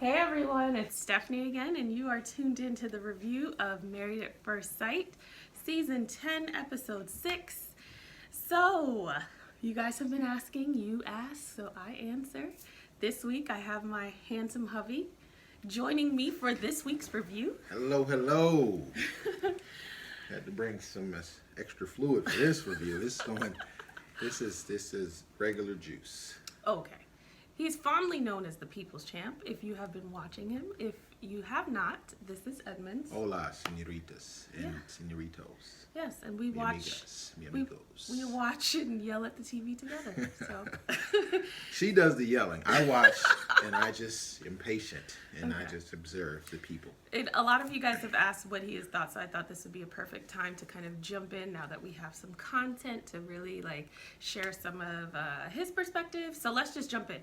Hey everyone, it's Stephanie again, and you are tuned into the review of Married at First Sight, Season 10, Episode 6. So, you guys have been asking, you asked, so I answer. This week I have my handsome hubby joining me for this week's review. Hello, hello. Had to bring some extra fluid for this review. This is regular juice. Okay. He's fondly known as the People's Champ if you have been watching him. If you have not, this is Edmonds. Hola, senoritas and senoritos. Yes, and we Mi watch amigas, mi amigos. we watch and yell at the TV together. So She does the yelling. I watch and I just am patient and I Okay. just observe the people. a lot of you guys have asked what he has thought, so I thought this would be a perfect time to kind of jump in now that we have some content to really share some of his perspective. So let's just jump in.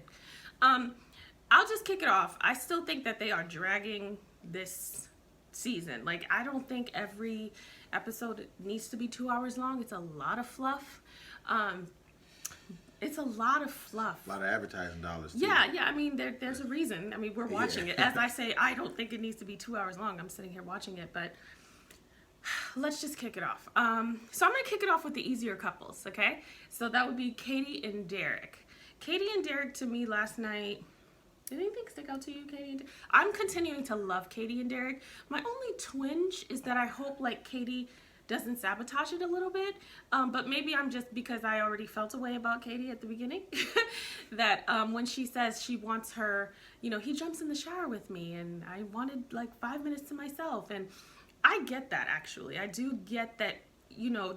I'll just kick it off. I still think that they are dragging this season. I don't think every episode needs to be 2 hours long. It's a lot of fluff. It's a lot of fluff. A lot of advertising dollars too. Yeah. I mean, there's a reason. I mean, we're watching it. As I say, I don't think it needs to be 2 hours long. I'm sitting here watching it, but let's just kick it off. So I'm going to kick it off with the easier couples, okay? So that would be Katie and Derek. Katie and Derek, to me, last night... Did anything stick out to you, Katie and Derek? I'm continuing to love Katie and Derek. My only twinge is that I hope, Katie doesn't sabotage it a little bit. But maybe I'm just, because I already felt a way about Katie at the beginning, that when she says she wants her, he jumps in the shower with me, and I wanted 5 minutes to myself. And I get that, actually. I do get that,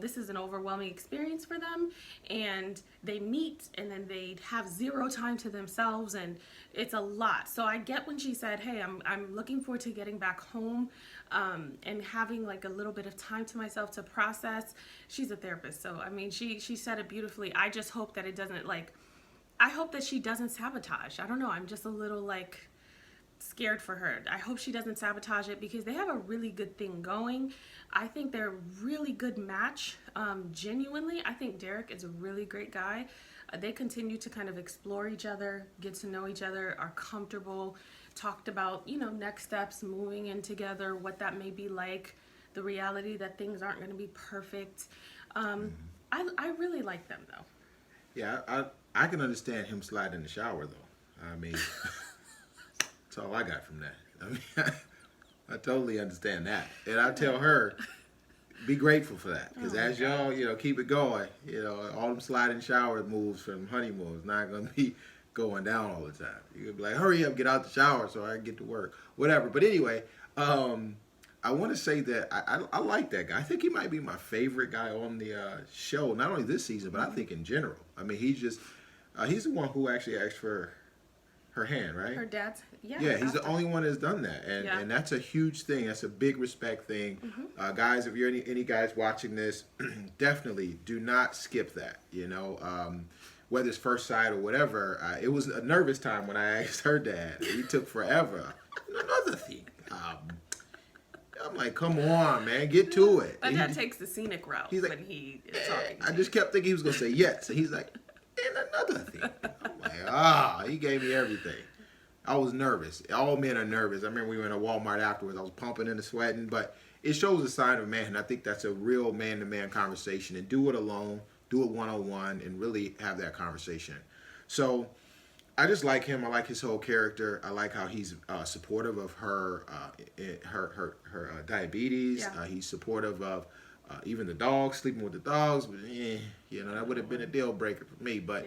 this is an overwhelming experience for them, and they meet and then they have zero time to themselves, and it's a lot. So I get when she said, hey, I'm looking forward to getting back home and having a little bit of time to myself to process. She's a therapist, so I mean, she said it beautifully. I just hope that it doesn't I hope that she doesn't sabotage. I don't know, I'm just a little scared for her. I hope she doesn't sabotage it, because they have a really good thing going. I think they're a really good match. Genuinely, I think Derek is a really great guy. They continue to kind of explore each other, get to know each other, are comfortable, talked about, next steps, moving in together, what that may be like, the reality that things aren't going to be perfect. I really like them, though. Yeah, I can understand him sliding in the shower though. I mean, that's all I got from that. I mean, I totally understand that. And I tell her, be grateful for that. Because as y'all, keep it going, all them sliding shower moves from honeymoon is not going to be going down all the time. You're going to be like, hurry up, get out the shower so I can get to work. Whatever. But anyway, I want to say that I like that guy. I think he might be my favorite guy on the show. Not only this season, but I think in general. I mean, he's the one who actually asked for her hand, right? Her dad's, yeah. Yeah, he's the only one that's done that, and that's a huge thing. That's a big respect thing. Guys, if you're any guys watching this, definitely do not skip that. Whether it's first sight or whatever. It was a nervous time when I asked her dad. He took forever. Another thing. I'm like, come on, man, get to it. My dad takes the scenic route when he is talking. I just kept thinking he was gonna say yes, and he's like, and another thing. I'm like, he gave me everything. I was nervous. All men are nervous. I remember we were in a Walmart afterwards. I was pumping and sweating, but it shows a sign of man. And I think that's a real man-to-man conversation. And do it alone, do it one-on-one, and really have that conversation. So I just like him. I like his whole character. I like how he's supportive of her diabetes. Yeah. He's supportive of even the dogs, sleeping with the dogs. But, that would have been a deal breaker for me. But,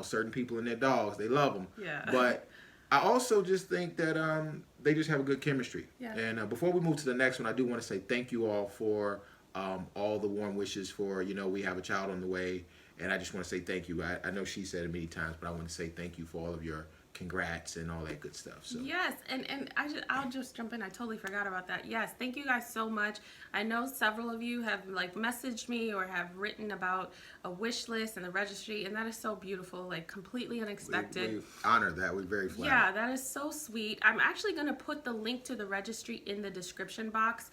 certain people and their dogs, they love them. Yeah. But I also just think that they just have a good chemistry. Yeah. And before we move to the next one, I do want to say thank you all for all the warm wishes for, we have a child on the way. And I just want to say thank you. I know she said it many times, but I want to say thank you for all of your congrats and all that good stuff. So yes, and I'll just jump in. I totally forgot about that. Yes, thank you guys so much. I know several of you have messaged me or have written about a wish list and the registry, and that is so beautiful, completely unexpected. we honor that. We're very flattered. Yeah, that is so sweet. I'm actually going to put the link to the registry in the description box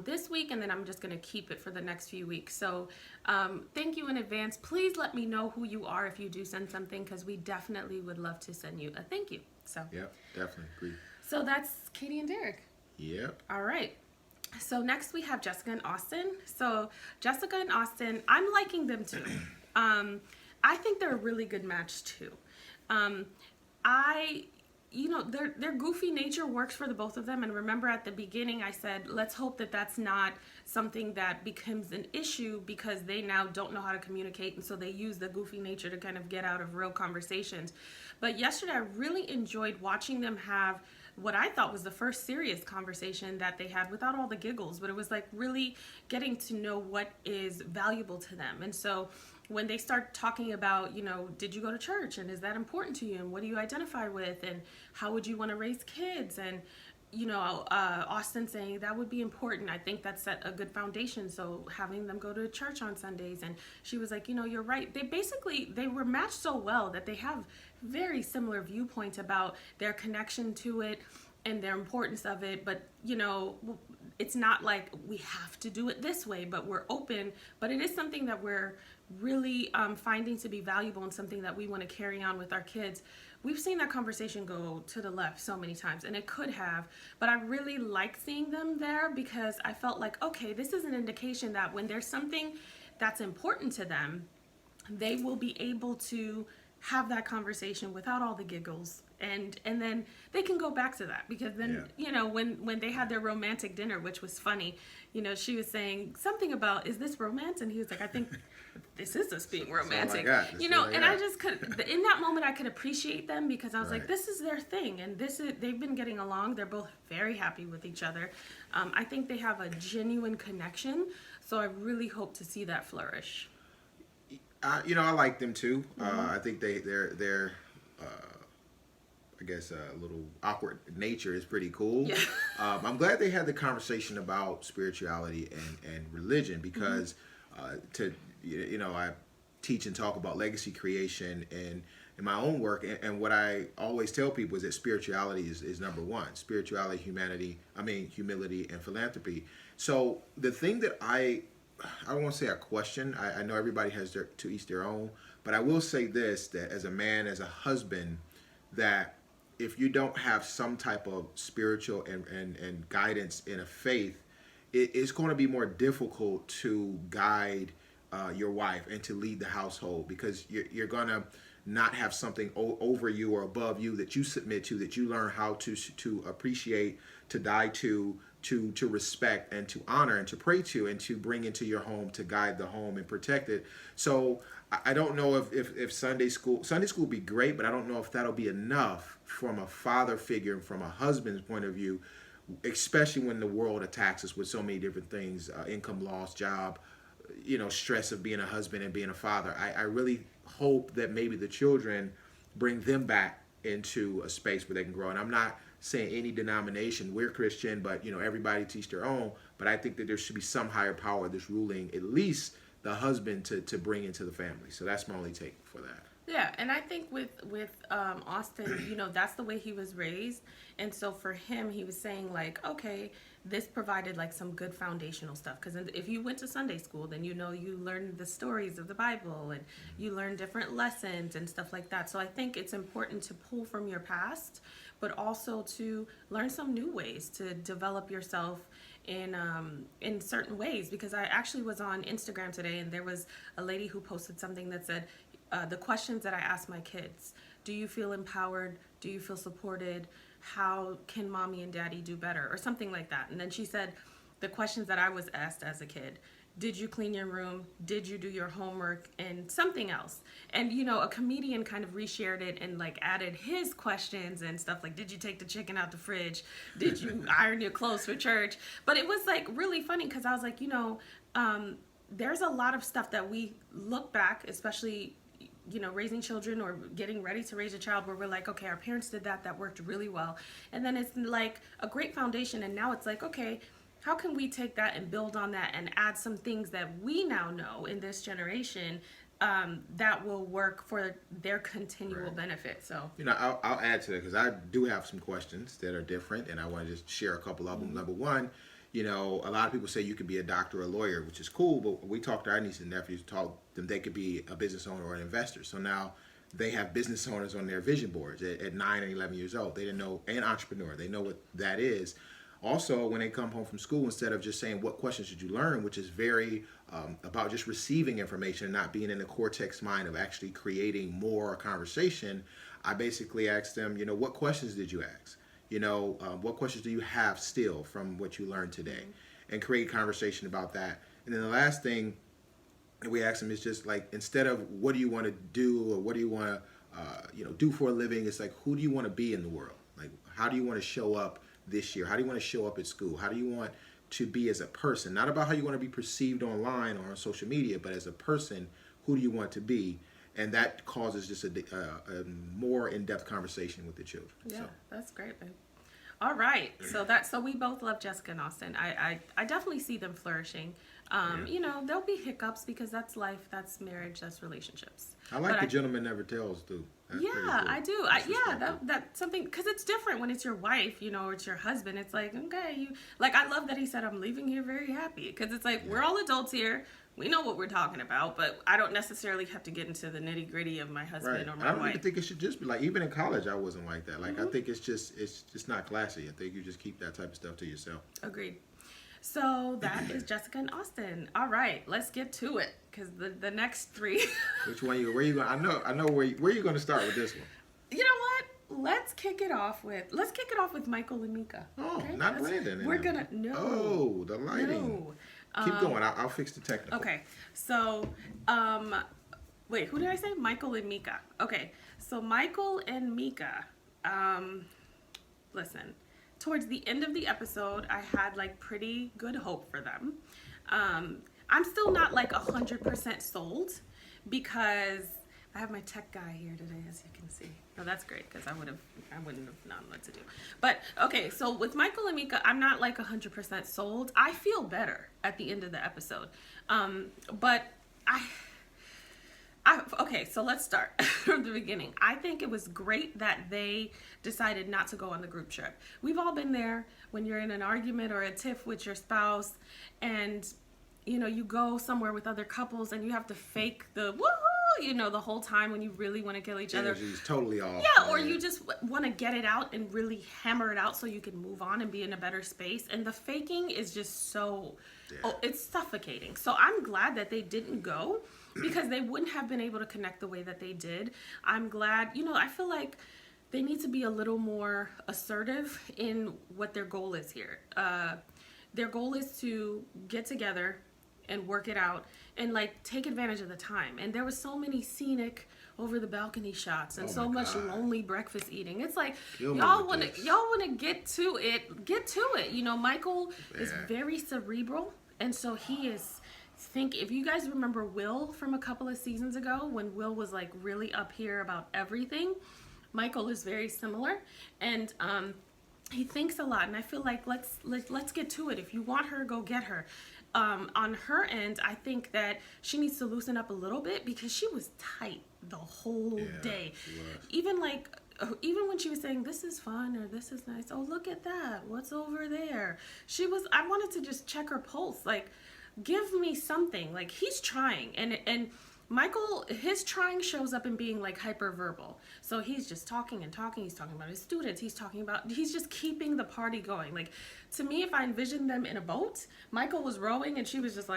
this week, and then I'm just going to keep it for the next few weeks. So thank you in advance. Please let me know who you are if you do send something, because we definitely would love to send you a thank you. So Yep, definitely agree. so that's Katie and Derek. Yep. All right. So next we have Jessica and Austen. So Jessica and Austen, I'm liking them too. I think they're a really good match too. Um, I, their goofy nature works for the both of them. And remember at the beginning, I said, let's hope that that's not something that becomes an issue because they now don't know how to communicate. And so they use the goofy nature to kind of get out of real conversations. But yesterday, I really enjoyed watching them have what I thought was the first serious conversation that they had without all the giggles, but it was like really getting to know what is valuable to them. And so when they start talking about, did you go to church and is that important to you and what do you identify with and how would you want to raise kids and Austen saying that would be important. I think that set a good foundation. So having them go to church on Sundays, and she was like, you're right. They were matched so well that they have very similar viewpoints about their connection to it and their importance of it. But it's not like we have to do it this way, but we're open. But it is something that we're really finding to be valuable and something that we want to carry on with our kids. We've seen that conversation go to the left so many times, and it could have, but I really like seeing them there because I felt like, okay, this is an indication that when there's something that's important to them, they will be able to have that conversation without all the giggles, and then they can go back to that because then when they had their romantic dinner, which was funny, she was saying something about, is this romance? And he was like, I think this is us being romantic. I just could, in that moment I could appreciate them because I was like, this is their thing, and they've been getting along. They're both very happy with each other. I think they have a genuine connection, so I really hope to see that flourish. I like them too. I think they're I guess a little awkward nature is pretty cool. Yeah. I'm glad they had the conversation about spirituality and religion because I teach and talk about legacy creation and in my own work, and what I always tell people is that spirituality is number one. Spirituality, humility, and philanthropy. So the thing that I don't want to say a question. I know everybody has to each their own, but I will say this, that as a man, as a husband, that if you don't have some type of spiritual and guidance in a faith, it's going to be more difficult to guide your wife and to lead the household because you're going to not have something over you or above you that you submit to, that you learn how to appreciate, to die to respect and to honor and to pray to and to bring into your home, to guide the home and protect it. So I don't know if Sunday school would be great, but I don't know if that'll be enough from a father figure and from a husband's point of view, especially when the world attacks us with so many different things, income loss, job, stress of being a husband and being a father. I really hope that maybe the children bring them back into a space where they can grow. And I'm not saying any denomination, we're Christian, but everybody teach their own. But I think that there should be some higher power that's ruling at least the husband to bring into the family. So that's my only take for that. Yeah, and I think with Austen, that's the way he was raised, and so for him, he was saying like, okay, this provided like some good foundational stuff. Because if you went to Sunday school, then you learned the stories of the Bible and you learn different lessons and stuff like that. So I think it's important to pull from your past, but also to learn some new ways to develop yourself in certain ways. Because I actually was on Instagram today, and there was a lady who posted something that said, the questions that I ask my kids: do you feel empowered? Do you feel supported? How can mommy and daddy do better? Or something like that. And then she said, the questions that I was asked as a kid: did you clean your room? Did you do your homework? And something else. And a comedian kind of reshared it and like added his questions and stuff like, did you take the chicken out the fridge? Did you iron your clothes for church? But it was like really funny because I was like, there's a lot of stuff that we look back, especially raising children or getting ready to raise a child, where we're like, okay, our parents did that worked really well. And then it's like a great foundation. And now it's like, okay, how can we take that and build on that and add some things that we now know in this generation that will work for their continual benefit. So, I'll add to that because I do have some questions that are different, and I want to just share a couple of them. Number one, a lot of people say you could be a doctor or a lawyer, which is cool, but we talk to our nieces and nephews, told them they could be a business owner or an investor. So now they have business owners on their vision boards at 9 and 11 years old. They didn't know, and entrepreneur, they know what that is. Also, when they come home from school, instead of just saying, what questions did you learn, which is very about just receiving information and not being in the cortex mind of actually creating more conversation, I basically asked them, what questions did you ask? What questions do you have still from what you learned today? And create conversation about that. And then the last thing that we asked them is just like, instead of what do you want to do or what do you want to do for a living, it's like, who do you want to be in the world? Like, how do you want to show up this year? How do you want to show up at school? How do you want to be as a person? Not about how you want to be perceived online or on social media, but as a person, who do you want to be? And that causes just a more in-depth conversation with the children. Yeah, so. That's great, babe. All right, so we both love Jessica and Austen. I definitely see them flourishing. There'll be hiccups because that's life, that's marriage, that's relationships. I like the gentleman never tells too. That's yeah, I do. That's something, because it's different when it's your wife, or it's your husband. It's like, okay, I love that he said, I'm leaving here very happy, because it's like, we're all adults here. We know what we're talking about, but I don't necessarily have to get into the nitty gritty of my husband or my wife. I don't even think it should just be like, even in college, I wasn't like that. Like, I think it's just not classy. I think you just keep that type of stuff to yourself. Agreed. So that is Jessica and Austen. All right, let's get to it, because the next three. Which one where you going? I know where you going to start with this one. You know what? Let's kick it off with Michael and Meka. Oh, okay? Not Brandon. We're gonna no. Oh, the lighting. No. Keep going. I'll fix the technical. Okay. So, wait, who did I say? Michael and Meka. Okay. So Michael and Meka. Listen. Towards the end of the episode, I had pretty good hope for them. I'm still not 100% sold, because I have my tech guy here today, as you can see. No, that's great, because I wouldn't have known what to do. But okay, so with Michael and Meka, I'm not 100% sold. I feel better at the end of the episode, but okay, so let's start from the beginning. I think it was great that they decided not to go on the group trip. We've all been there when you're in an argument or a tiff with your spouse, and you go somewhere with other couples and you have to fake the woohoo, the whole time when you really want to kill each other. Energy's totally off. Yeah, or you just want to get it out and really hammer it out so you can move on and be in a better space. And the faking is just so, it's suffocating. So I'm glad that they didn't go, because they wouldn't have been able to connect the way that they did. I'm glad, I feel like they need to be a little more assertive in what their goal is here. Their goal is to get together and work it out and take advantage of the time. And there was so many scenic over the balcony shots and so much lonely breakfast eating. It's like, y'all want to get to it. Michael is very cerebral, and so he is. If you guys remember Will from a couple of seasons ago, when Will was really up here about everything, Michael is very similar, and he thinks a lot. And I feel like let's get to it. If you want her, go get her. On her end, I think that she needs to loosen up a little bit, because she was tight the whole day. Even when she was saying, this is fun or this is nice. Oh, look at that. What's over there? I wanted to just check her pulse. Give me something. He's trying, and Michael, his trying shows up in being hyperverbal. So he's just talking and talking. He's talking about his students. He's just keeping the party going. To me, if I envisioned them in a boat, Michael was rowing and she was just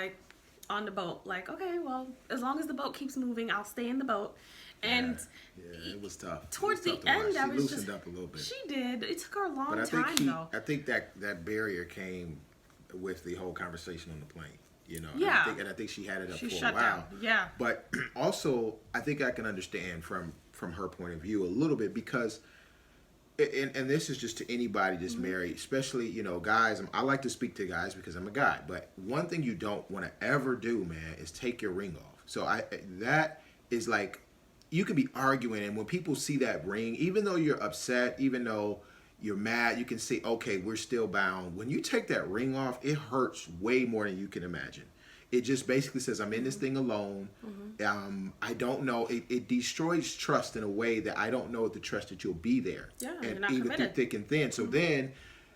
on the boat. Okay, well, as long as the boat keeps moving, I'll stay in the boat. And it was tough. Towards the end, I was loosened up a little bit. She did. It took her a long time, though. I think that barrier came with the whole conversation on the plane. And I think she had it up for a while. Down. Yeah. But also, I think I can understand from her point of view a little bit, because, and this is just to anybody that's married, especially, guys. I like to speak to guys because I'm a guy. But one thing you don't want to ever do, man, is take your ring off. So that is you could be arguing, and when people see that ring, even though you're upset, even though you're mad, you can say, okay, we're still bound. When you take that ring off, it hurts way more than you can imagine. It just basically says, I'm in this thing alone. I don't know. It destroys trust in a way that I don't know the trust that you'll be there. Yeah, and you're not even committed. through thick and thin. So then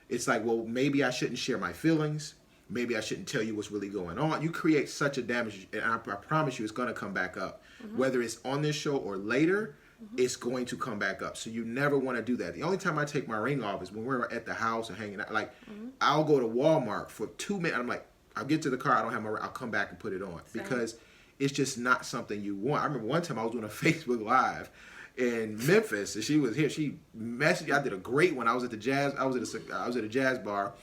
it's well, maybe I shouldn't share my feelings. Maybe I shouldn't tell you what's really going on. You create such a damage, and I promise you it's going to come back up. Whether it's on this show or later, it's going to come back up. So you never want to do that. The only time I take my ring off is when we're at the house or hanging out. Like, I'll go to Walmart for 2 minutes. I'm like, I'll get to the car. I don't have my ring. I'll come back and put it on. Same. Because it's just not something you want. I remember one time I was doing a Facebook Live in Memphis, and she was here. She messaged me. I did a great one. I was at the jazz. I was at a jazz bar,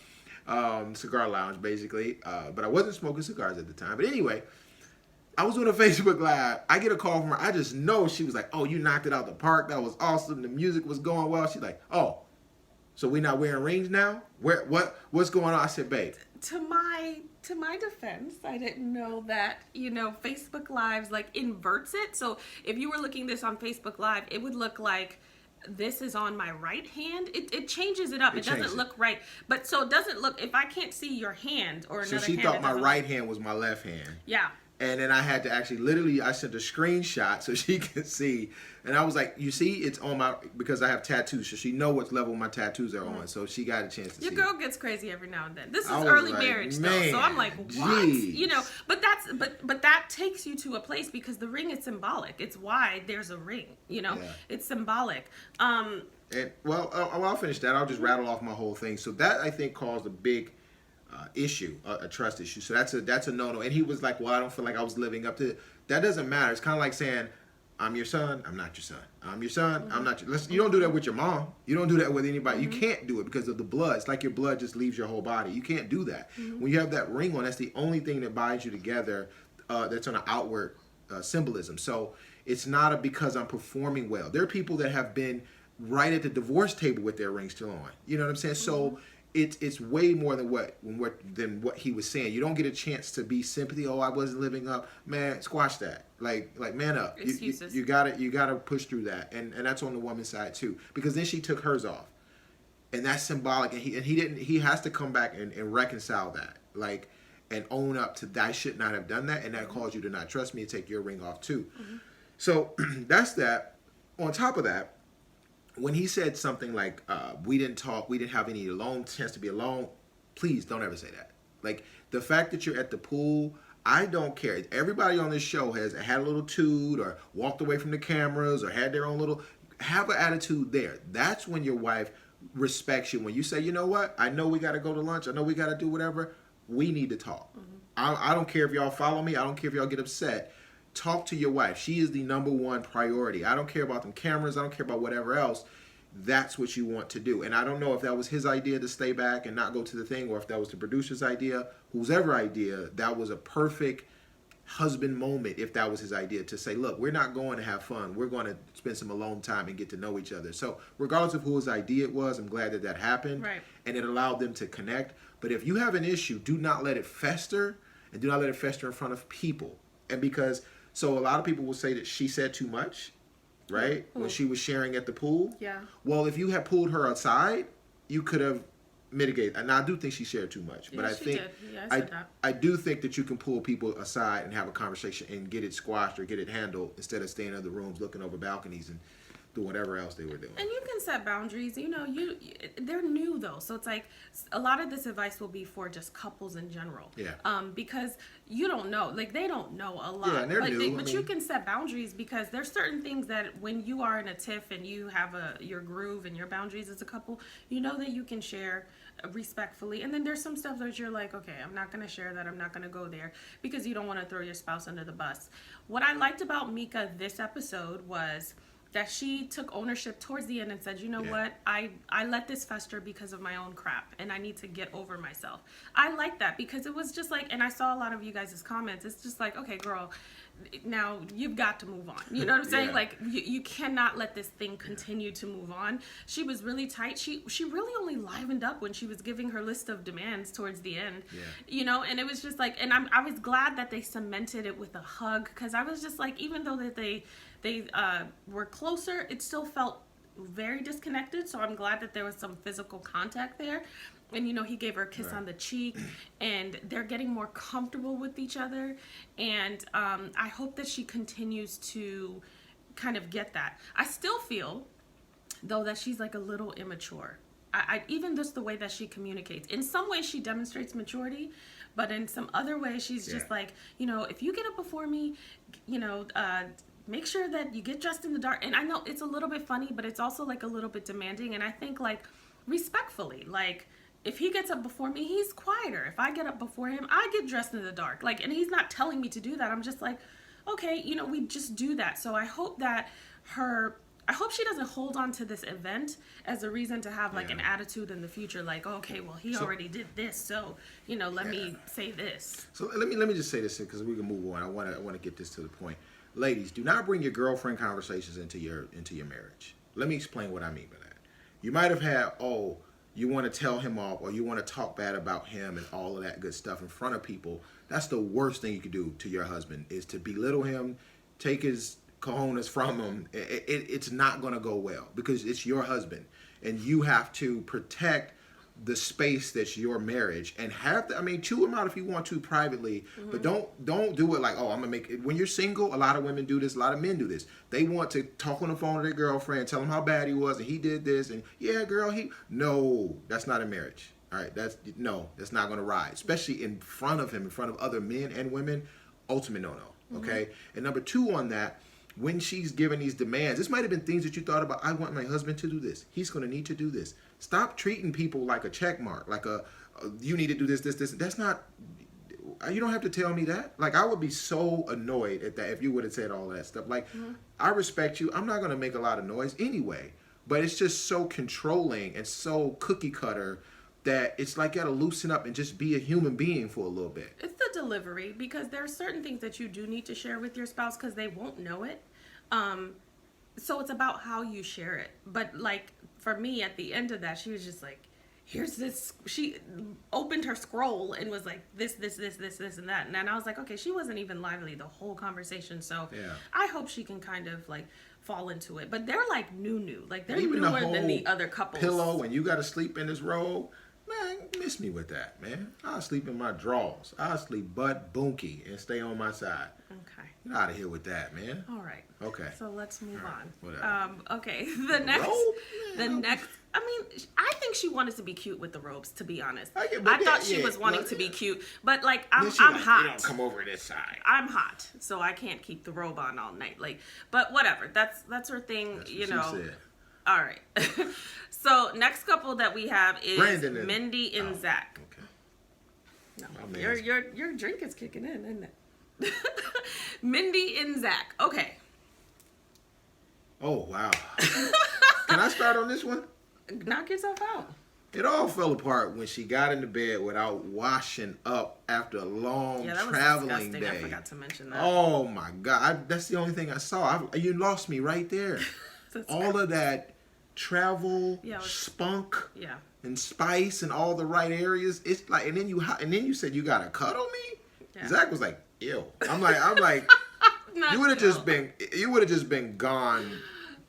cigar lounge, basically. But I wasn't smoking cigars at the time. But anyway, I was doing a Facebook Live. I get a call from her. I just know she was like, "Oh, you knocked it out the park. That was awesome. The music was going well." She's like, "Oh, so we not wearing rings now? What's going on?" I said, "Babe." To my defense, I didn't know that, Facebook Lives like inverts it. So if you were looking this on Facebook Live, it would look like this is on my right hand. It changes it up. It doesn't look right. But so it doesn't look, if I can't see your hand or another hand. So she thought my right hand was my left hand. Yeah. And then I had to actually, I sent a screenshot so she could see. And I was like, you see, it's on my, because I have tattoos. So she know what level my tattoos are on. So she got a chance to see. Your girl gets crazy every now and then. This is I was early like, marriage man, though. So I'm like, what? geez. But that takes you to a place because the ring is symbolic. It's why there's a ring, Yeah. It's symbolic. And I'll finish that. I'll just rattle off my whole thing. So that, I think, caused a big issue, a trust issue. So that's a no-no. And he was like, well, I don't feel like I was living up to it. That doesn't matter. It's kind of like saying, I'm your son, I'm not your son. I'm your son, I'm not your... You don't do that with your mom. You don't do that with anybody. You can't do it because of the blood. It's like your blood just leaves your whole body. You can't do that. When you have that ring on, that's the only thing that binds you together that's on an outward symbolism. So it's not because I'm performing well. There are people that have been right at the divorce table with their ring still on. You know what I'm saying? So it's way more than what he was saying. You don't get a chance to be sympathy. Oh, I wasn't living up. Man, squash that. Like man up. Excuses. You gotta push through that, and that's on the woman's side too. Because then she took hers off, and that's symbolic. And he didn't. He has to come back and reconcile that, like, and own up to that. I should not have done that, and that caused you to not trust me and take your ring off too. So that's that. On top of that, when he said something like, we didn't talk, we didn't have any chance to be alone, please don't ever say that. Like, the fact that you're at the pool, I don't care. Everybody on this show has had a little toot or walked away from the cameras or had their own little, have an attitude there. That's when your wife respects you. When you say, you know what, I know we got to go to lunch, I know we got to do whatever, we need to talk. I don't care if y'all follow me, I don't care if y'all get upset. Talk to your wife. She is the number one priority. I don't care about them cameras. I don't care about whatever else. That's what you want to do. And I don't know if that was his idea to stay back and not go to the thing, or if that was the producer's idea, whoever idea, that was a perfect husband moment if that was his idea, to say, look, we're not going to have fun. We're going to spend some alone time and get to know each other. So regardless of whose idea it was, I'm glad that happened. Right. And it allowed them to connect. But if you have an issue, do not let it fester, and do not let it fester in front of people. And because... So a lot of people will say that she said too much, right? When she was sharing at the pool. Yeah. Well, if you had pulled her aside, you could have mitigated. And I do think she shared too much. Yeah, but I think did. Yeah, I said that. I do think that you can pull people aside and have a conversation and get it squashed or get it handled instead of staying in other rooms looking over balconies and doing whatever else they were doing. And you can set boundaries. They're new though, so it's like a lot of this advice will be for just couples in general. Yeah. Because you don't know, like they don't know a lot. Yeah, and they're new. But you can set boundaries because there's certain things that when you are in a tiff and you have your groove and your boundaries as a couple, you know that you can share respectfully. And then there's some stuff that you're like, okay, I'm not going to share that. I'm not going to go there because you don't want to throw your spouse under the bus. What I liked about Meka this episode was that she took ownership towards the end and said, you know what, I let this fester because of my own crap and I need to get over myself. I like that because it was just like, and I saw a lot of you guys' comments, it's just like, okay, girl, now you've got to move on. You know what I'm saying? Yeah. Like you cannot let this thing continue to move on. She was really tight. She really only livened up when she was giving her list of demands towards the end. Yeah. And it was just like, and I was glad that they cemented it with a hug because I was just like, even though that they were closer, it still felt very disconnected. So I'm glad that there was some physical contact there. And, he gave her a kiss on the cheek and they're getting more comfortable with each other. And I hope that she continues to kind of get that. I still feel, though, that she's like a little immature. I even just the way that she communicates. In some ways, she demonstrates maturity. But in some other ways, she's just like, if you get up before me, make sure that you get dressed in the dark. And I know it's a little bit funny, but it's also like a little bit demanding. And I think like respectfully, like if he gets up before me, he's quieter. If I get up before him, I get dressed in the dark. Like, and he's not telling me to do that. I'm just like, okay, you know, we just do that. So I hope that I hope she doesn't hold on to this event as a reason to have like an attitude in the future, like, okay, well, he already did this, so you know, let me say this. So let me just say this because we can move on. I want to get this to the point. Ladies, do not bring your girlfriend conversations into your marriage. Let me explain what I mean by that. You might have had, you want to tell him off or you want to talk bad about him and all of that good stuff in front of people. That's the worst thing you could do to your husband is to belittle him, take his cojones from him. It's not going to go well because it's your husband and you have to protect the space that's your marriage and chew him out if you want to privately, but don't do it like, I'm gonna make it. When you're single, a lot of women do this, a lot of men do this. They want to talk on the phone to their girlfriend, tell him how bad he was and he did this and no, that's not a marriage. All right, that's not going to ride, especially in front of him, in front of other men and women. Ultimate no. Okay, and number two on that, when she's giving these demands, this might have been things that you thought about. I want my husband to do this. He's going to need to do this. Stop treating people like a check mark, like you need to do this. That's not, you don't have to tell me that. Like, I would be so annoyed at that if you would have said all that stuff. Like, I respect you. I'm not going to make a lot of noise anyway. But it's just so controlling and so cookie cutter that it's like you got to loosen up and just be a human being for a little bit. It's the delivery, because there are certain things that you do need to share with your spouse because they won't know it. So it's about how you share it. But like for me, at the end of that, she was just like, here's this. She opened her scroll and was like, this, and that. And then I was like, okay, she wasn't even lively the whole conversation. So I hope she can kind of like fall into it. But they're like new. Like they're even newer than the other couples. Pillow and you got to sleep in this robe. Man, miss me with that, man. I'll sleep in my drawers. I'll sleep butt boonky and stay on my side. Okay. Get out of here with that, man. All right. Okay. So let's move on. Whatever. Okay. The next. I mean, I think she wanted to be cute with the robes. To be honest, I thought she was wanting to be cute, but like I'm hot. You don't come over this side. I'm hot, so I can't keep the robe on all night. Like, but whatever. That's her thing. That's what you she know. said. All right. So next couple that we have is Brandon Mindy and Zach. Okay. No, your drink is kicking in, isn't it? Mindy and Zach. Okay. Oh wow. Can I start on this one? Knock yourself out. It all fell apart when she got into bed without washing up after a long traveling day. I forgot to mention that. Oh my God. That's the only thing I saw. You lost me right there. All of that travel, spunk, and spice, and all the right areas. It's like, and then you said you gotta cuddle me. Yeah. Zach was like, ew. I'm like, you would have just been gone.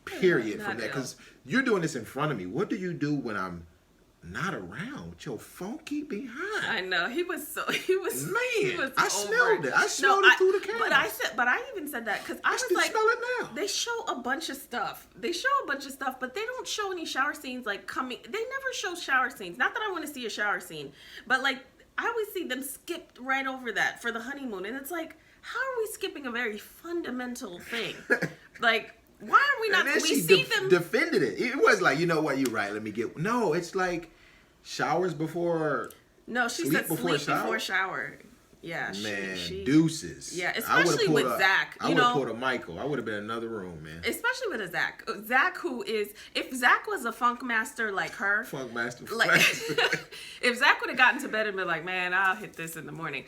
Period from that, because you're doing this in front of me. What do you do when I'm not around with your funky behind? I know he was. Man, I smelled it. I smelled it through the camera. But I even said that because I was like, smell it now. They show a bunch of stuff. But they don't show any shower scenes like coming. They never show shower scenes. Not that I want to see a shower scene, but like I always see them skip right over that for the honeymoon, and it's like, how are we skipping a very fundamental thing? Like, why are we not? And then we she see them defended it. It was like, you know what, you're right. Let me get. No, it's like showers before. No, she said sleep before shower. Yeah, man, deuces. Yeah, especially with Zach. I would have put a Michael. I would have been in another room, man. Especially with a Zach. Zach, who is, if Zach was a funk master like her. Funk master. Like, if Zach would have gotten to bed and been like, man, I'll hit this in the morning,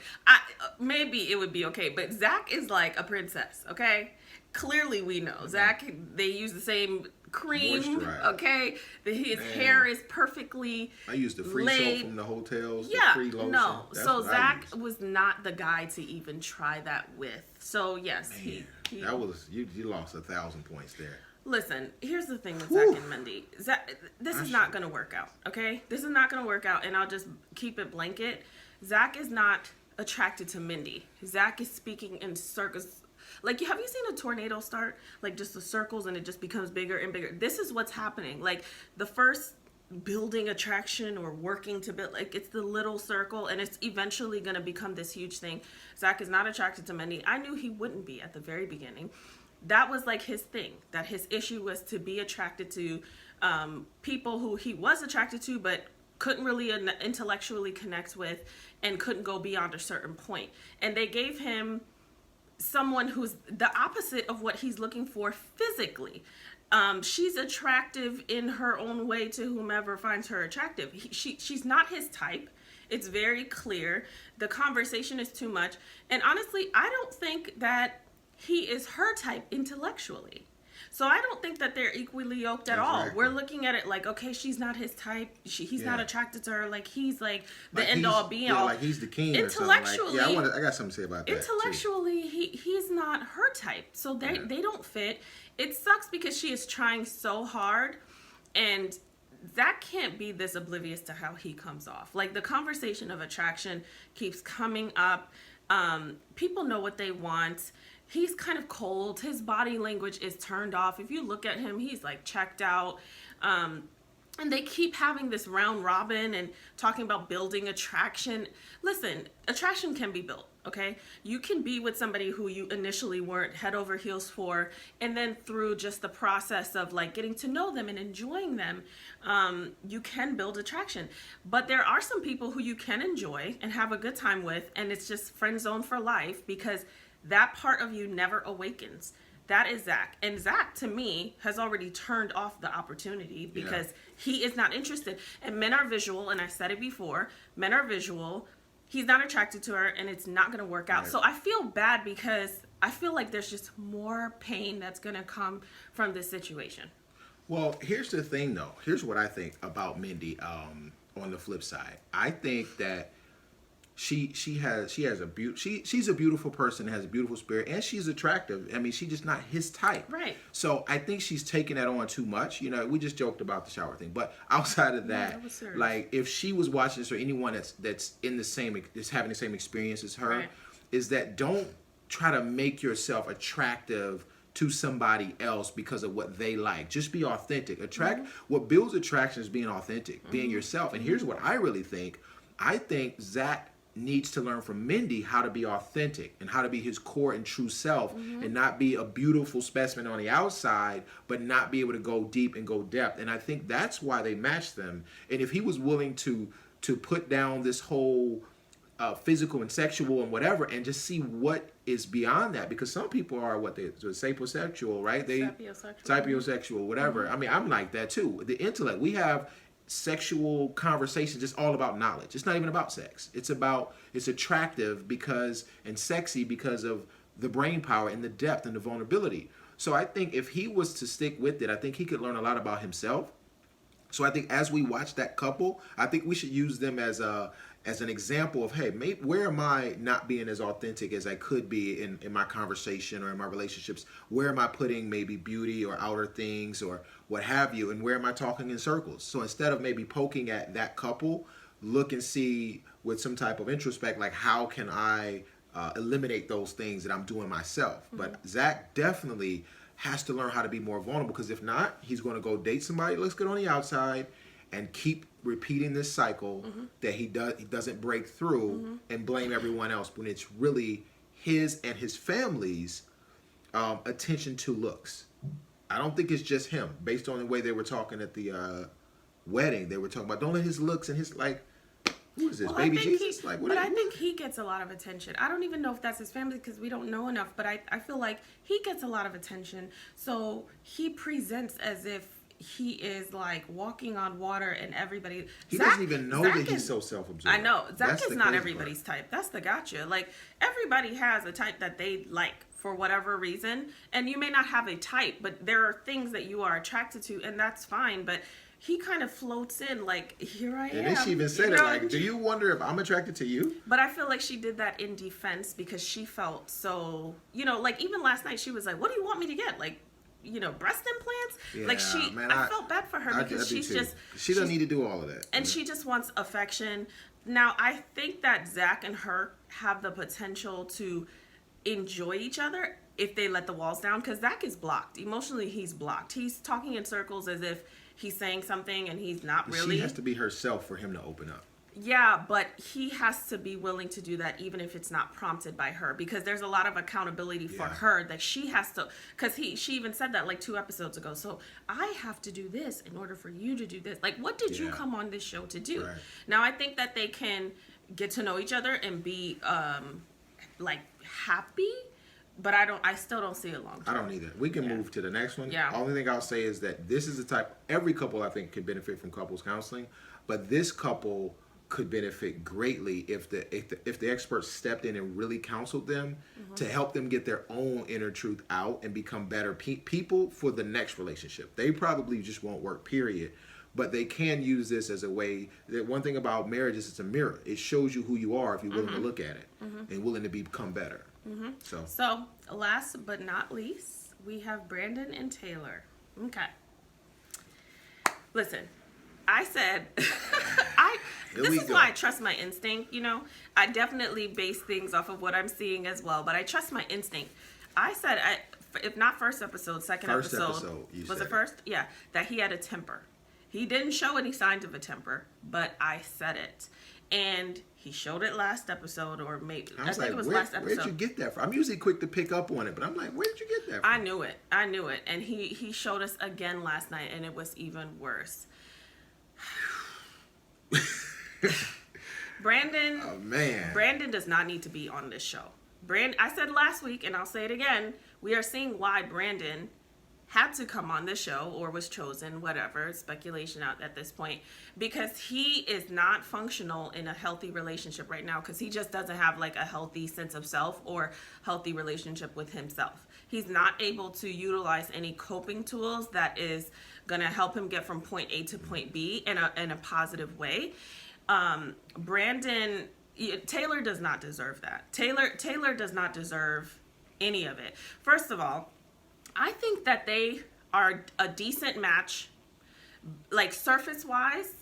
maybe it would be okay. But Zach is like a princess, okay? Clearly we know. Mm-hmm. Zach, they use the same cream, okay? His hair is perfectly I used the free soap from the hotels, the free lotion. No. So Zach was not the guy to even try that with. So yes, man, that was you lost 1,000 points there. Listen, here's the thing with Zach and Mindy. This is not going to work out, okay? This is not going to work out, and I'll just keep it blanket. Zach is not attracted to Mindy. Zach is speaking in circles. Like, have you seen a tornado start? Like, just the circles, and it just becomes bigger and bigger. This is what's happening. Like, the first building attraction or working to build, like, it's the little circle, and it's eventually going to become this huge thing. Zach is not attracted to Mindy. I knew he wouldn't be at the very beginning. that was like his thing, that his issue was to be attracted to people who he was attracted to, but couldn't really intellectually connect with and couldn't go beyond a certain point. And they gave him someone who's the opposite of what he's looking for physically. She's attractive in her own way to whomever finds her attractive. She's not his type. It's very clear. The conversation is too much. And honestly, I don't think that he is her type intellectually. So I don't think that they're equally yoked at all. We're looking at it like, okay, she's not his type. He's not attracted to her. Like, he's like the end all be all. Like he's the king intellectually, or something. Like, I got something to say about that. Intellectually, he's not her type. So they don't fit. It sucks because she is trying so hard, and Zach can't be this oblivious to how he comes off. Like, the conversation of attraction keeps coming up. People know what they want. He's kind of cold. His body language is turned off. If you look at him, he's like checked out. And they keep having this round robin and talking about building attraction. Listen, attraction can be built, okay? You can be with somebody who you initially weren't head over heels for, and then through just the process of like getting to know them and enjoying them, you can build attraction. But there are some people who you can enjoy and have a good time with, and it's just friend zone for life because that part of you never awakens. That is Zach. And Zach, to me, has already turned off the opportunity because he is not interested. And men are visual, and I said it before, men are visual. He's not attracted to her, and it's not going to work out. Right. So I feel bad because I feel like there's just more pain that's going to come from this situation. Well, here's the thing, though. Here's what I think about Mindy on the flip side. I think that she's a beautiful person, has a beautiful spirit, and she's attractive. I mean, she's just not his type. Right. So I think she's taking that on too much. You know, we just joked about the shower thing, but outside of that, like if she was watching this or anyone that's in the same, is having the same experience as her, is that don't try to make yourself attractive to somebody else because of what they like. Just be authentic. What builds attraction is being authentic, being yourself. And here's what I really think. I think Zach needs to learn from Mindy how to be authentic and how to be his core and true self and not be a beautiful specimen on the outside, but not be able to go deep and go depth. And I think that's why they matched them. And if he was willing to put down this whole physical and sexual and whatever and just see what is beyond that, because some people are sapiosexual, right? Sapiosexual, whatever. I mean, I'm like that too. The intellect, we have sexual conversation just all about knowledge. It's not even about sex. It's attractive and sexy because of the brain power and the depth and the vulnerability. So I think if he was to stick with it, I think he could learn a lot about himself. So I think as we watch that couple, I think we should use them as an example of, hey, where am I not being as authentic as I could be in my conversation or in my relationships? Where am I putting maybe beauty or outer things or what have you? And where am I talking in circles? So instead of maybe poking at that couple, look and see with some type of introspect, like how can I eliminate those things that I'm doing myself? But Zach definitely has to learn how to be more vulnerable, because if not, he's going to go date somebody that looks good on the outside and keep repeating this cycle that he doesn't break through and blame everyone else when it's really his and his family's attention to looks. I don't think it's just him. Based on the way they were talking at the wedding, they were talking about don't let his looks and his who is this, baby Jesus? I think he gets a lot of attention. I don't even know if that's his family because we don't know enough, but I feel like he gets a lot of attention. So he presents as if he is like walking on water and everybody. He doesn't even know that he's so self-absorbed. I know. Zach is not everybody's type. That's the gotcha. Like, everybody has a type that they like for whatever reason. And you may not have a type, but there are things that you are attracted to, and that's fine. But he kind of floats in like, here I am. And then she even said it like, do you wonder if I'm attracted to you? But I feel like she did that in defense because she felt so, like even last night she was like, what do you want me to get? Like, breast implants? Yeah, like I felt bad for her because she doesn't need to do all of that. And she just wants affection. Now, I think that Zach and her have the potential to enjoy each other if they let the walls down, because Zach is blocked. Emotionally, he's blocked. He's talking in circles as if he's saying something and he's not really. She has to be herself for him to open up. Yeah, but he has to be willing to do that even if it's not prompted by her, because there's a lot of accountability for Yeah. her that she has to, because she even said that like 2 episodes ago. So I have to do this in order for you to do this. Like, what did you Yeah. come on this show to do? Right. Now I think that they can get to know each other and be like happy, but I still don't see it long I term. don't either. We can move to the next one. Yeah. Only thing I'll say is that this is the type, every couple I think can benefit from couples counseling, but this couple could benefit greatly if the experts stepped in and really counseled them to help them get their own inner truth out and become better people for the next relationship. They probably just won't work, period. But they can use this as a way. That one thing about marriage is it's a mirror. It shows you who you are if you're willing to look at it and willing to become better. So last but not least, we have Brandon and Taylor. Okay. Listen, I said, this is why I trust my instinct, you know. I definitely base things off of what I'm seeing as well, but I trust my instinct. I said, if not first episode, second episode. Was it first? Yeah, that he had a temper. He didn't show any signs of a temper, but I said it. And he showed it last episode, or maybe, I think it was last episode. Where'd you get that from? I'm usually quick to pick up on it, but I'm like, where'd you get that from? I knew it. And he showed us again last night, and it was even worse. Brandon. Oh, man. Brandon does not need to be on this show. I said last week, and I'll say it again, we are seeing why Brandon had to come on this show or was chosen, whatever, speculation out at this point, because he is not functional in a healthy relationship right now, because he just doesn't have like a healthy sense of self or healthy relationship with himself. He's not able to utilize any coping tools that is going to help him get from point A to point B in a positive way. Taylor does not deserve that. Taylor does not deserve any of it. First of all, I think that they are a decent match, like surface-wise,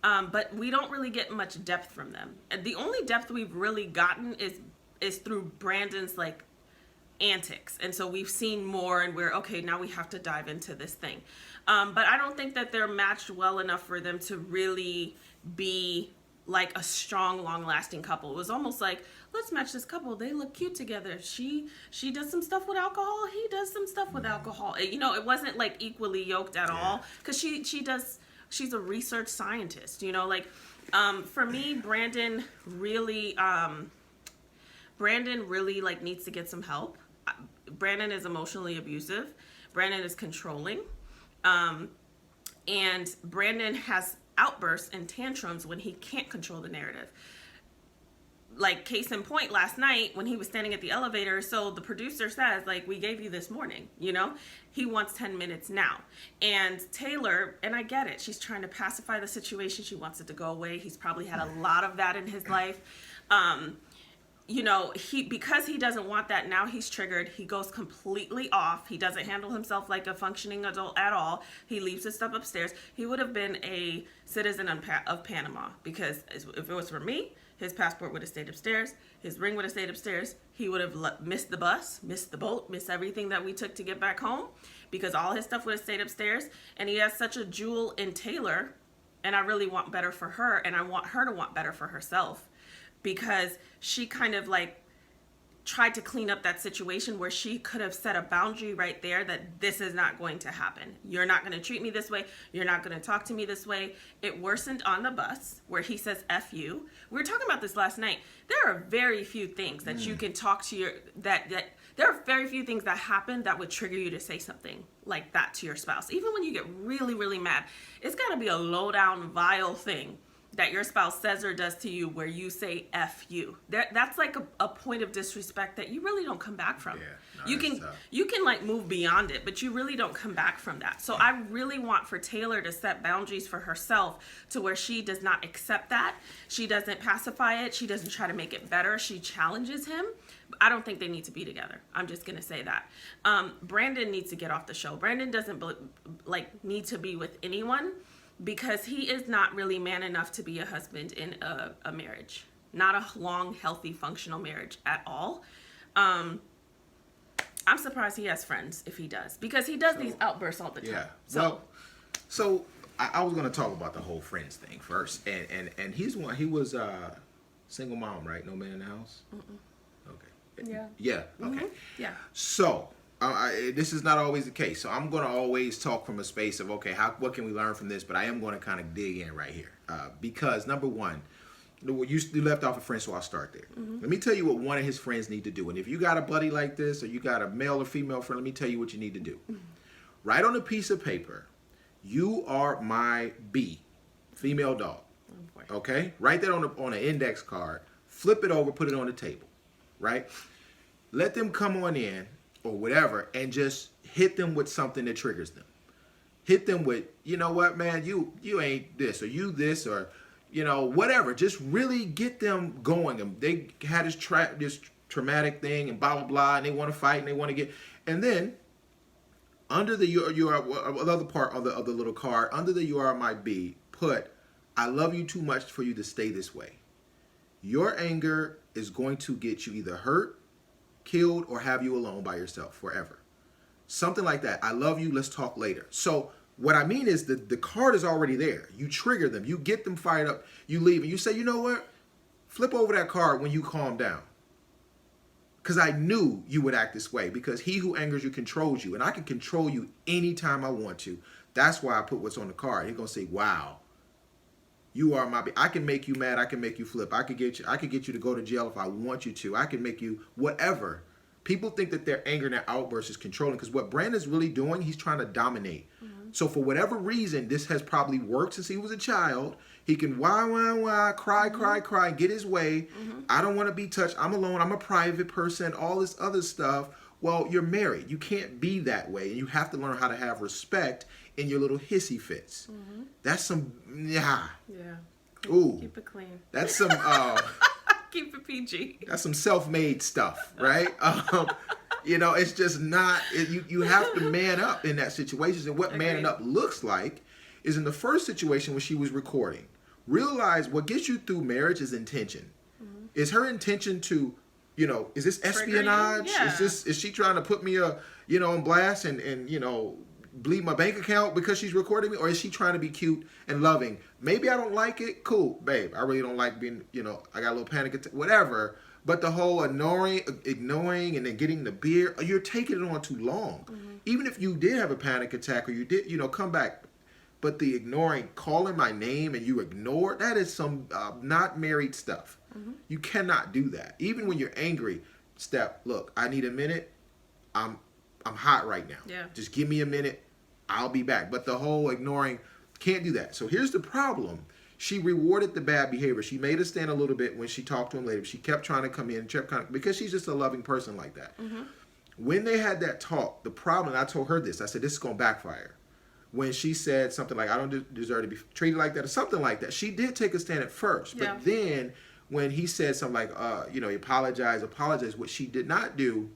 but we don't really get much depth from them. And the only depth we've really gotten is through Brandon's like antics, and so we've seen more, and we're okay. Now we have to dive into this thing, but I don't think that they're matched well enough for them to really be like a strong, long-lasting couple. It was almost like, let's match this couple. They look cute together. She does some stuff with alcohol. He does some stuff with alcohol. You know, it wasn't like equally yoked at all, because she's a research scientist. You know, like for me, Brandon really like needs to get some help. Brandon is emotionally abusive. Brandon is controlling, and Brandon has outbursts and tantrums when he can't control the narrative. Like, case in point, last night when he was standing at the elevator, so the producer says, like, we gave you this morning, you know? He wants 10 minutes now. And Taylor, and I get it, she's trying to pacify the situation. She wants it to go away. He's probably had a lot of that in his life. You know, because he doesn't want that, now he's triggered. He goes completely off. He doesn't handle himself like a functioning adult at all. He leaves his stuff upstairs. He would have been a citizen of Panama, because if it was for me, his passport would have stayed upstairs. His ring would have stayed upstairs. He would have missed the bus, missed the boat, missed everything that we took to get back home, because all his stuff would have stayed upstairs. And he has such a jewel in Taylor, and I really want better for her, and I want her to want better for herself, because she kind of like tried to clean up that situation where she could have set a boundary right there that this is not going to happen. You're not going to treat me this way. You're not going to talk to me this way. It worsened on the bus where he says F you. We were talking about this last night. There are very few things that you can talk to there are very few things that happen that would trigger you to say something like that to your spouse. Even when you get really, really mad, it's got to be a low down, vile thing that your spouse says or does to you where you say F you. That's like a point of disrespect that you really don't come back from. You can like move beyond it, but you really don't come back from that. So I really want for Taylor to set boundaries for herself to where she does not accept that. She doesn't pacify it. She doesn't try to make it better. She challenges him. I don't think they need to be together. I'm just going to say that. Brandon needs to get off the show. Brandon doesn't need to be with anyone, because he is not really man enough to be a husband in a marriage. Not a long, healthy, functional marriage at all. I'm surprised he has friends if he does, because he does these outbursts all the time. Yeah. So I was gonna talk about the whole friends thing first, and he was single mom, right? No man in the house. Okay. Yeah. Yeah. Okay. Mm-hmm. Yeah. So this is not always the case. So I'm gonna always talk from a space of okay, what can we learn from this? But I am gonna kind of dig in right here because number one. You left off a friend, so I'll start there. Mm-hmm. Let me tell you what one of his friends need to do. And if you got a buddy like this, or you got a male or female friend, let me tell you what you need to do. Mm-hmm. Write on a piece of paper, you are my B, female dog. Oh, okay? Write that on an index card. Flip it over, put it on the table. Right? Let them come on in, or whatever, and just hit them with something that triggers them. Hit them with, you know what, man, you ain't this, or you this, or... whatever. Just really get them going. And they had this traumatic thing and blah, blah, blah, and they want to fight and they want to get... And then, under the other part of the little card, under the you are my B, put, I love you too much for you to stay this way. Your anger is going to get you either hurt, killed, or have you alone by yourself forever. Something like that. I love you. Let's talk later. So... what I mean is the card is already there. You trigger them. You get them fired up. You leave. And you say, you know what? Flip over that card when you calm down. Because I knew you would act this way. Because he who angers you controls you. And I can control you anytime I want to. That's why I put what's on the card. He's going to say, wow. You are my... I can make you mad. I can make you flip. I could get you to go to jail if I want you to. I can make you whatever. People think that their anger and their outburst is controlling. Because what Brandon's really doing, he's trying to dominate. Mm-hmm. So for whatever reason, this has probably worked since he was a child. He can why, cry, get his way. Mm-hmm. I don't want to be touched. I'm alone. I'm a private person. All this other stuff. Well, you're married. You can't be that way. And you have to learn how to have respect in your little hissy fits. Mm-hmm. That's some, yeah. Ooh. Keep it clean. That's some, keep it PG. That's some self-made stuff, right? It's just not, you have to man up in that situation. And what manning up looks like is in the first situation when she was recording. Realize what gets you through marriage is intention. Mm-hmm. Is her intention to, is this espionage? Yeah. Is she trying to put me on blast and bleed my bank account because she's recording me? Or is she trying to be cute and loving? Maybe I don't like it. Cool, babe. I really don't like being, I got a little panic attack, whatever. But the whole ignoring, and then getting the beer, you're taking it on too long. Mm-hmm. Even if you did have a panic attack or you did, come back. But the ignoring, calling my name and you ignore, that is some not married stuff. Mm-hmm. You cannot do that. Even when you're angry, look, I need a minute. I'm hot right now. Yeah. Just give me a minute. I'll be back. But the whole ignoring, can't do that. So here's the problem. She rewarded the bad behavior. She made us stand a little bit when she talked to him later. She kept trying to come in, because she's just a loving person like that. Mm-hmm. When they had that talk, the problem, I told her this. I said, this is going to backfire. When she said something like, I don't deserve to be treated like that, or something like that, she did take a stand at first. Yeah. But then when he said something like, apologize. What she did not do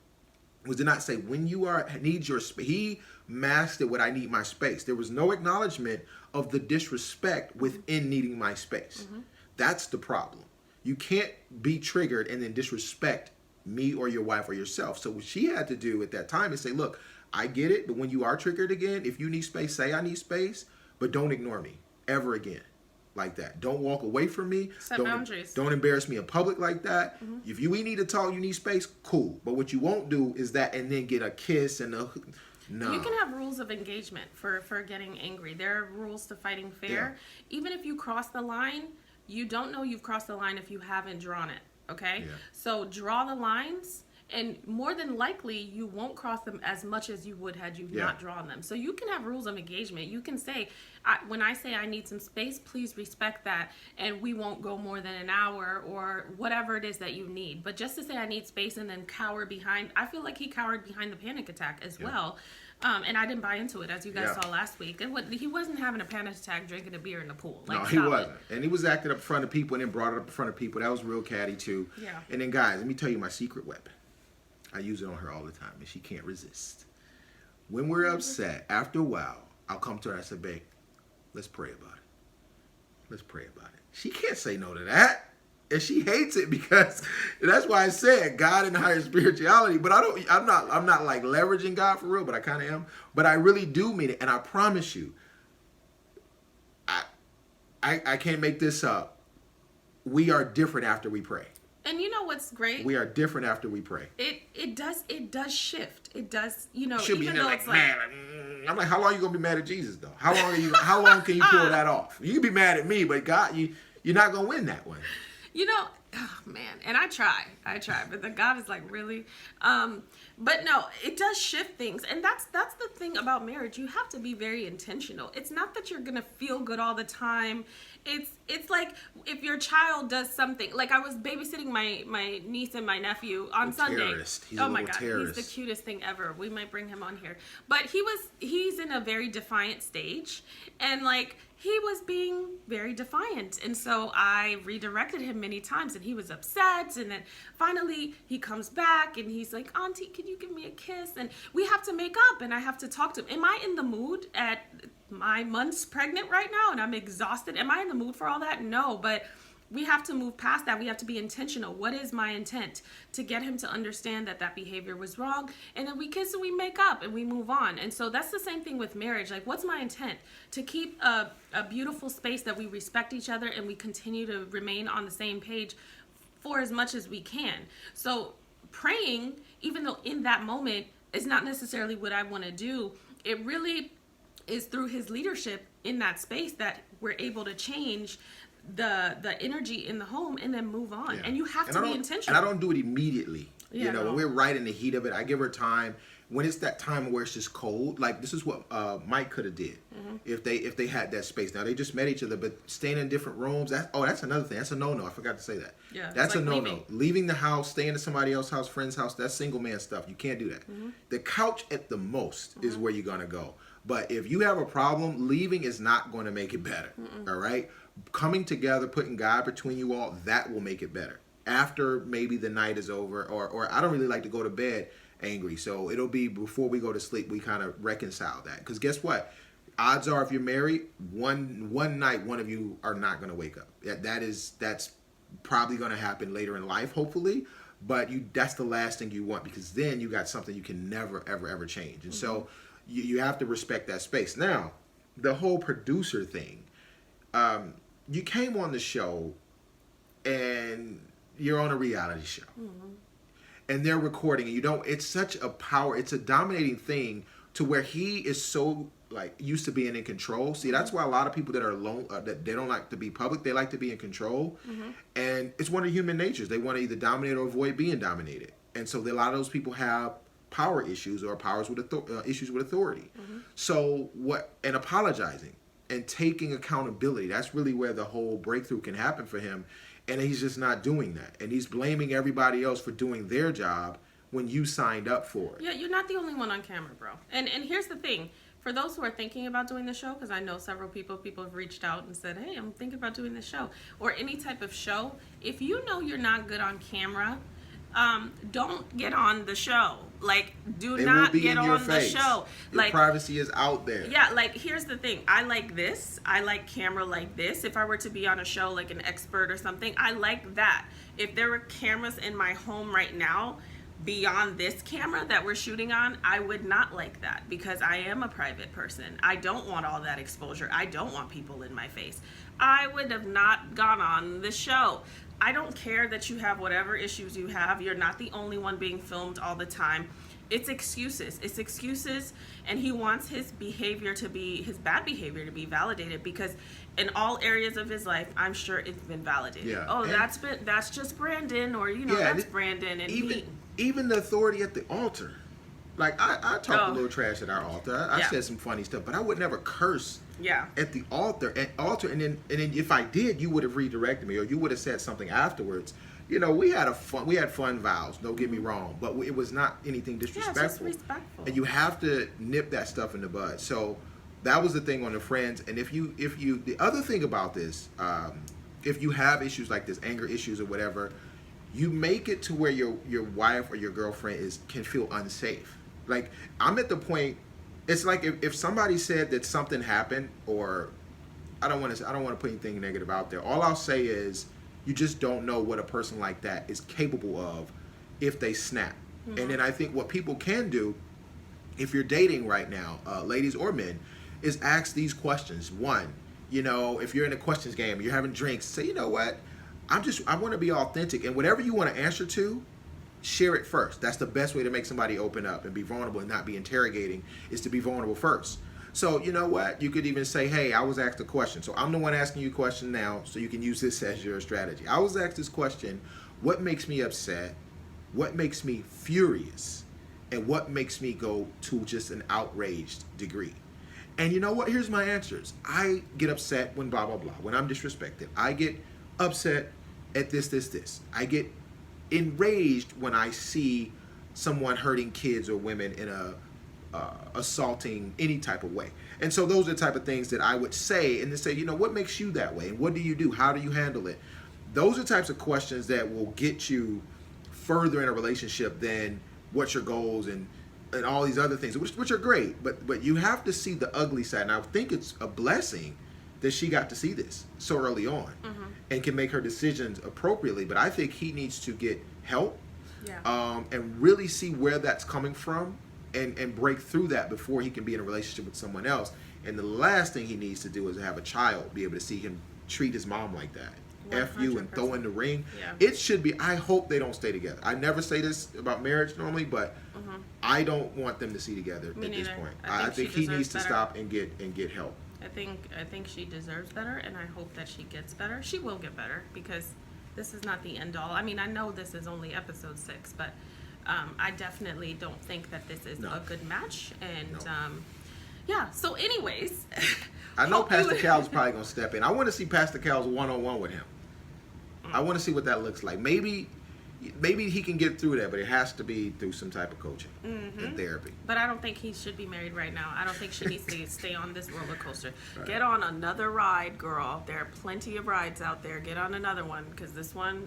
was did not say, when you need your space. He masked it with, I need my space. There was no acknowledgement of the disrespect within needing my space. Mm-hmm. That's the problem. You can't be triggered and then disrespect me or your wife or yourself. So what she had to do at that time is say, look, I get it, but when you are triggered again, if you need space, say I need space, but don't ignore me ever again like that. Don't walk away from me. Set boundaries. Don't embarrass me in public like that. Mm-hmm. If we need to talk, you need space, cool. But what you won't do is that and then get a kiss and a... No. You can have rules of engagement for getting angry. There are rules to fighting fair. Yeah. Even if you cross the line, you don't know you've crossed the line if you haven't drawn it, okay? Yeah. So draw the lines, and more than likely, you won't cross them as much as you would had you not drawn them. So you can have rules of engagement. You can say, when I say I need some space, please respect that, and we won't go more than an hour or whatever it is that you need. But just to say I need space and then cower behind, I feel like he cowered behind the panic attack as well. And I didn't buy into it, as you guys saw last week. He wasn't having a panic attack drinking a beer in the pool. No, he wasn't. And he was acting up in front of people and then brought it up in front of people. That was real catty, too. Yeah. And then, guys, let me tell you my secret weapon. I use it on her all the time, and she can't resist. When we're upset, after a while, I'll come to her and I say, babe, let's pray about it. Let's pray about it. She can't say no to that. And she hates it because that's why I said God and higher spirituality. But I'm not like leveraging God for real, but I kind of am. But I really do mean it. And I promise you, I can't make this up. We are different after we pray. And you know what's great? We are different after we pray. It does shift. It does, Should be even in there though like, it's man, I'm like, how long are you gonna be mad at Jesus though? How long can you pull that off? You can be mad at me, but God, you're not gonna win that one. Oh man, and I try, but the God is like, really? But no, it does shift things, and that's the thing about marriage. You have to be very intentional. It's not that you're gonna feel good all the time. It's like if your child does something. Like I was babysitting my niece and my nephew on Sunday. Terrorist. He's oh my God, he's the cutest thing ever. We might bring him on here, but he's in a very defiant stage, and like he was being very defiant, and so I redirected him many times, and he was upset, and then finally he comes back and he's like, Auntie, can you give me a kiss? And we have to make up, and I have to talk to him. Am I in the mood at my months pregnant right now and I'm exhausted? Am I in the mood for all that? No, but we have to move past that. We have to be intentional. What is my intent? To get him to understand that behavior was wrong, and then we kiss and we make up and we move on. And so that's the same thing with marriage. Like, what's my intent? To keep a beautiful space that we respect each other and we continue to remain on the same page for as much as we can. So praying, even though in that moment is not necessarily what I want to do, it really is through his leadership in that space that we're able to change the energy in the home and then move on. Yeah. And you have to be intentional. And I don't do it immediately. Yeah, when we're right in the heat of it, I give her time. When it's that time where it's just cold, like this is what Mike could have did if they had that space. Now they just met each other, but staying in different rooms. That's another thing. That's a no-no. I forgot to say that. Yeah, that's like a no-no. Leaving the house, staying at somebody else's house, friend's house. That's single man stuff. You can't do that. The couch at the most is where you're gonna go. But if you have a problem, leaving is not going to make it better. All right. Coming together, putting God between you all, that will make it better. After maybe the night is over, or I don't really like to go to bed angry, so it'll be before we go to sleep, we kind of reconcile that. Because guess what? Odds are if you're married, one night, one of you are not going to wake up. That's probably going to happen later in life, hopefully. But that's the last thing you want, because then you got something you can never, ever, ever change. And so you have to respect that space. Now, the whole producer thing. You came on the show and you're on a reality show and they're recording, and it's such a power, it's a dominating thing to where he is so like used to being in control. See, that's why a lot of people that are alone, that they don't like to be public, they like to be in control. And it's one of human natures. They want to either dominate or avoid being dominated. And so a lot of those people have power issues or issues with authority. So and apologizing and taking accountability, that's really where the whole breakthrough can happen for him. And he's just not doing that. And he's blaming everybody else for doing their job when you signed up for it. Yeah, you're not the only one on camera, bro. And here's the thing. For those who are thinking about doing the show, because I know several people have reached out and said, hey, I'm thinking about doing this show. Or any type of show. If you know you're not good on camera, don't get on the show. Like, do not get on the show. Your privacy is out there. Yeah, like, here's the thing. I like this. I like camera like this. If I were to be on a show like an expert or something, I like that. If there were cameras in my home right now beyond this camera that we're shooting on, I would not like that, because I am a private person. I don't want all that exposure. I don't want people in my face. I would have not gone on the show. I don't care that you have whatever issues you have. You're not the only one being filmed all the time. It's excuses. It's excuses, and he wants his bad behavior to be validated, because in all areas of his life, I'm sure it's been validated. Yeah. Oh, that's just Brandon, or that's Brandon, and even the authority at the altar. Like I talk a little trash at our altar. I said some funny stuff, but I would never curse. At the altar, and then if I did, you would have redirected me, or you would have said something afterwards. We had fun vows. Don't get me wrong, but it was not anything disrespectful. Just respectful. And you have to nip that stuff in the bud. So that was the thing on the Friends. And if you the other thing about this, if you have issues like this, anger issues or whatever, you make it to where your wife or your girlfriend can feel unsafe. Like, I'm at the point. It's like if somebody said that something happened, or I don't want to put anything negative out there. All I'll say is you just don't know what a person like that is capable of if they snap. And then I think what people can do, if you're dating right now, ladies or men, is ask these questions. One, You know, if you're in a questions game, you're having drinks, say, you know what? I want to be authentic, and whatever you want to answer to, share it first. That's the best way to make somebody open up and be vulnerable and not be interrogating, is to be vulnerable first. So, you know what? You could even say, hey, I was asked a question. So I'm the one asking you a question now, so you can use this as your strategy. I was asked this question: what makes me upset? What makes me furious? And what makes me go to just an outraged degree? And you know what? Here's my answers. I get upset when blah, blah, blah. When I'm disrespected. I get upset at this. I get enraged when I see someone hurting kids or women in a assaulting any type of way. And so those are the type of things that I would say, and then say, you know, what makes you that way? And what do you do? How do you handle it? Those are types of questions that will get you further in a relationship than what's your goals and all these other things, which are great. But you have to see the ugly side. And I think it's a blessing that she got to see this so early on and can make her decisions appropriately. But I think he needs to get help and really see where that's coming from and break through that before he can be in a relationship with someone else. And the last thing he needs to do is have a child be able to see him treat his mom like that. 100%. F you and throw in the ring. It should be, I hope they don't stay together. I never say this about marriage normally, but I don't want them to see together at this point. I think he needs to stop and get help. I think she deserves better, and I hope that she gets better. She will get better, because this is not the end all. I mean, I know this is only episode 6, but I definitely don't think that this is a good match. And yeah, so anyways. I know Pastor Cal's probably going to step in. I want to see Pastor Cal's one-on-one with him. I want to see what that looks like. Maybe he can get through that, but it has to be through some type of coaching and therapy. But I don't think he should be married right now. I don't think she needs to stay on this roller coaster. Right. Get on another ride, girl. There are plenty of rides out there. Get on another one, because this one,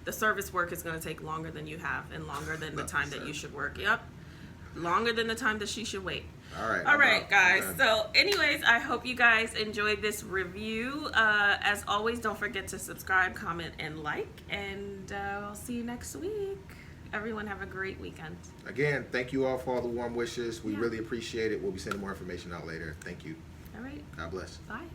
the service work is going to take longer than you have, and longer than the time that you should work. Yep. Longer than the time that she should wait. All right, guys. So anyways, I hope you guys enjoyed this review. As always, don't forget to subscribe, comment, and like. And I'll see you next week. Everyone have a great weekend. Again, thank you all for all the warm wishes. We really appreciate it. We'll be sending more information out later. Thank you. All right. God bless. Bye.